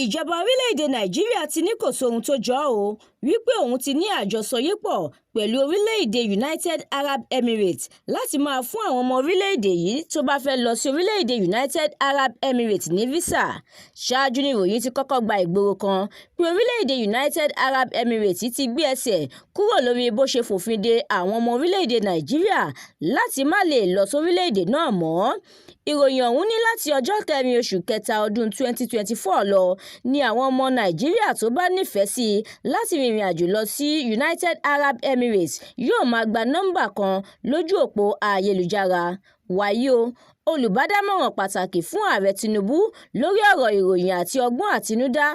Ìjọba orílẹ̀-èdè Nàìjíríà ti ní kò sóhun tó jọ ọ́ wípé òun ti ní àjọsọyépọ̀ pẹ̀lú orílẹ̀-èdè United Arab Emirates láti máa fún àwọn ọmọ orílẹ̀-èdè yìí tó bá fẹ́ lọ sí orílẹ̀-èdè United Arab Emirates ní visa. Ṣáájú ni ìròyìn ti kọ́kọ́ gba ìgboro kan pé orílẹ̀-èdè United Arab Emirates ti gbé ẹsẹ̀ kúrò lórí bó ṣe fòfin de àwọn ọmọ orílẹ̀-èdè Nàìjíríà láti má lè lọ sórílẹ̀-èdè náà mọ́. Ìròyìn ọ̀hún ní láti ọjọ́ 4 oṣù kẹta ọdún 2024 lọ ni àwọn ọmọ Nàìjíríà tó bá nífẹ̀ẹ́ sí láti rìnrìn àjò lọ sí United Arab Emirates yóò máa gba nọ́mbà kan lójú òpó ayélujára. Wàyí o, olùbádámọ̀ràn pàtàkì fún ààrẹ Tinubu lórí ọ̀rọ̀ ìròyìn àti ọgbọ́n àtinúdá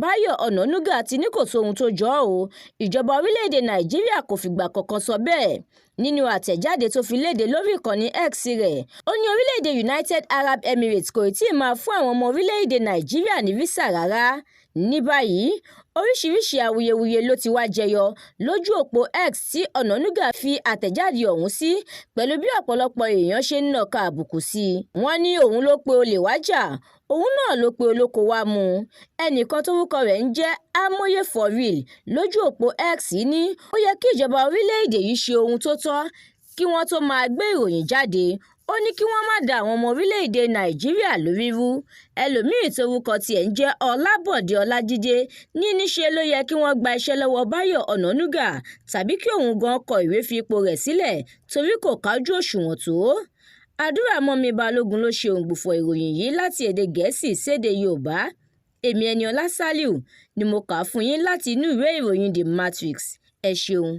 Báyọ̀ Ọ̀nànúgà ti ní kò sóhun tó jọ ọ́. Ìjọba orílẹ̀-èdè Nàìjíríà kò fìgbà kankan sọ bẹ́ẹ̀. Nínú àtẹ̀jáde tó fi léde lórí ìkànnì X rẹ̀, ó ní orílẹ̀-èdè United Arab Emirates kò tíì máa fún àwọn ọmọ orílẹ̀-èdè Nàìjíríà ní visa rárá. Ní báyìí, oríṣiríṣi awuyewuye ló ti wá jẹyọ lójú òpó X tí Ọ̀nànúgà fi àtẹ̀jáde ọ̀hún sí, pẹ̀lú bí ọ̀pọ̀lọpọ̀ èèyàn ṣe ń nàka àbùkù sí i. Wọ́n ní òun ló pe olè wájà, òun náà ló pe olóko wá mú un. Ẹnìkan tórúkọ rẹ̀ ń jẹ́ Amóye for real lójú òpó X ní ó yẹ kí ìjọba orílẹ̀-èdè yìí ṣe ohun tó tọ́ kí wọ́n tó máa gbé ìròyìn jáde. Ó ní kí wọ́n má da àwọn ọmọ orílẹ̀-èdè Nàìjíríà lórí rú. Ẹlòmíì torúkọ tiẹ̀ ń jẹ́ Ọlábọ̀dé Ọlájídé ní níṣe ló yẹ kí wọ́n gba iṣẹ́ lọ́wọ́ Báyọ̀ Ọ̀nànúgà tàbí kí òun gan kọ ìwé fi ipò rẹ̀ sílẹ̀ torí kò kájú òṣùwọ̀n tó. Adúrámọ́mi Balógun ló ṣe òǹgbùfọ̀ ìròyìn yìí láti èdè Gẹ̀ẹ́sì sédè Yorùbá. Èmi Ẹniọlá Sálíù ni mo kà á fún yín láti inú ìwé ìròyìn The Matrix. Ẹ ṣeun.